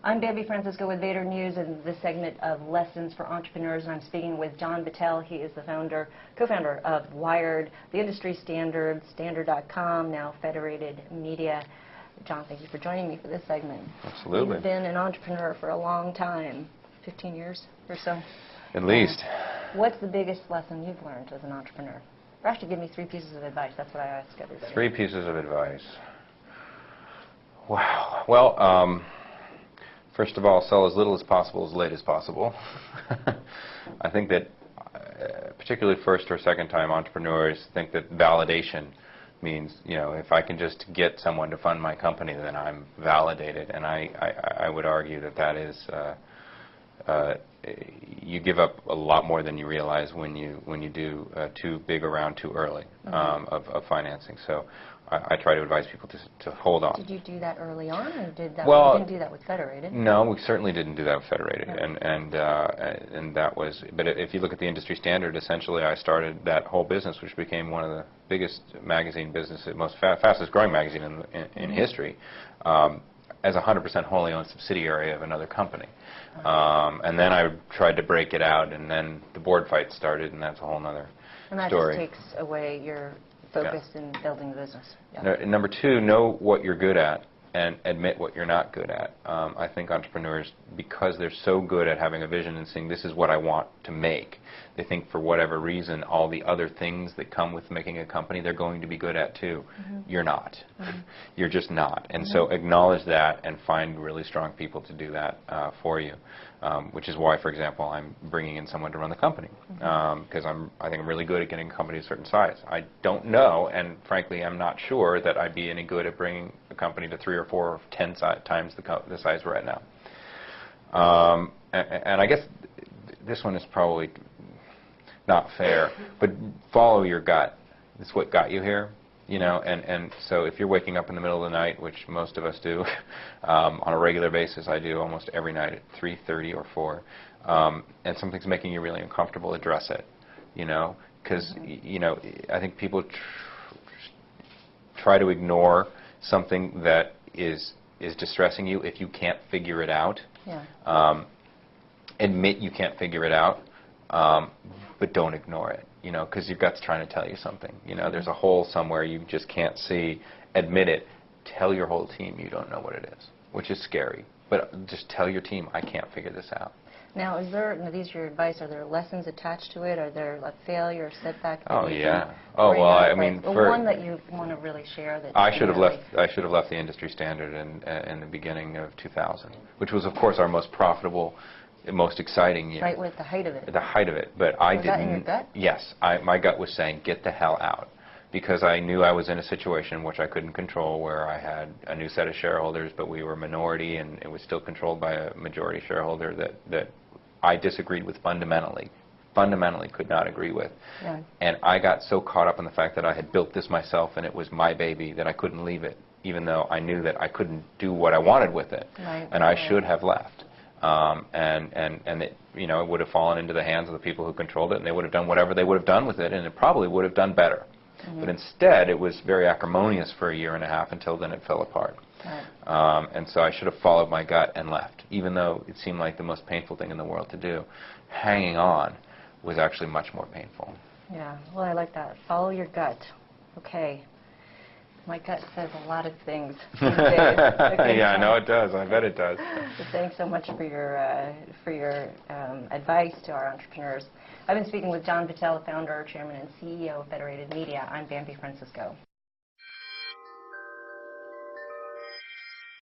I'm Bambi Francisco with Vader News and this segment of Lessons for Entrepreneurs, and I'm speaking with John Battelle. He is the co-founder of Wired, the industry standard, Standard.com, now Federated Media. John, thank you for joining me for this segment. Absolutely. You've been an entrepreneur for a long time, 15 years or so. At least. What's the biggest lesson you've learned as an entrepreneur? Or actually, give me 3 pieces of advice. That's what I ask everybody. 3 pieces of advice. Wow. Well, first of all, sell as little as possible, as late as possible. I think that particularly first or second time entrepreneurs think that validation means, if I can just get someone to fund my company, then I'm validated. And I would argue that that is, you give up a lot more than you realize when you do too big a round too early of financing. So I try to advise people to hold on. Did you do that early on, or did that? Well, you didn't do that with Federated. No, we certainly didn't do that with Federated, Yeah. and that was. But if you look at the industry standard, essentially, I started that whole business, which became one of the biggest magazine businesses, fastest growing magazine in history, as a 100% wholly owned subsidiary of another company. And then I tried to break it out, and then the board fight started, and that's a whole other story. And that just takes away your focus in building the business. Yeah. Number 2, know what you're good at and admit what you're not good at. I think entrepreneurs, because they're so good at having a vision and saying, this is what I want to make, they think for whatever reason all the other things that come with making a company they're going to be good at too. You're not. You're just not. And so acknowledge that and find really strong people to do that for you. Which is why, for example, I'm bringing in someone to run the company, because I think I'm really good at getting a company of a certain size. I don't know, and frankly, I'm not sure that I'd be any good at bringing a company to 3 or 4 or 10 times the size we're at now. And I guess this one is probably not fair, but follow your gut. It's what got you here. And so if you're waking up in the middle of the night, which most of us do, on a regular basis, I do almost every night at 3:30 or 4, and something's making you really uncomfortable, address it, because, I think people try to ignore something that is distressing you if you can't figure it out. Yeah. Admit you can't figure it out, but don't ignore it. Because your gut's trying to tell you something. There's a hole somewhere you just can't see. Admit it. Tell your whole team you don't know what it is, which is scary. But just tell your team, I can't figure this out. Now, these are your advice, are there lessons attached to it? Are there a failure, setback? Oh, yeah. Oh, well, I mean, one that you want to really share that I should have left the industry standard in the beginning of 2000, which was, of course, our most profitable, most exciting year. Right, with the height of it. The height of it, but I didn't. Was that in your gut? Yes, my gut was saying, get the hell out, because I knew I was in a situation which I couldn't control, where I had a new set of shareholders, but we were minority, and it was still controlled by a majority shareholder that I disagreed with fundamentally could not agree with. Yeah. And I got so caught up in the fact that I had built this myself and it was my baby that I couldn't leave it, even though I knew that I couldn't do what I wanted with it. Right. And I should have left. And it, it would have fallen into the hands of the people who controlled it, and they would have done whatever they would have done with it, and it probably would have done better. But instead, it was very acrimonious for 1.5 years until then it fell apart. Right. And so I should have followed my gut and left, even though it seemed like the most painful thing in the world to do. Hanging on was actually much more painful. Yeah, well, I like that. Follow your gut. Okay. My gut says a lot of things these days. Okay, yeah, I know it does. I bet it does. So thanks so much for your advice to our entrepreneurs. I've been speaking with John Battelle, founder, chairman, and CEO of Federated Media. I'm Bambi Francisco.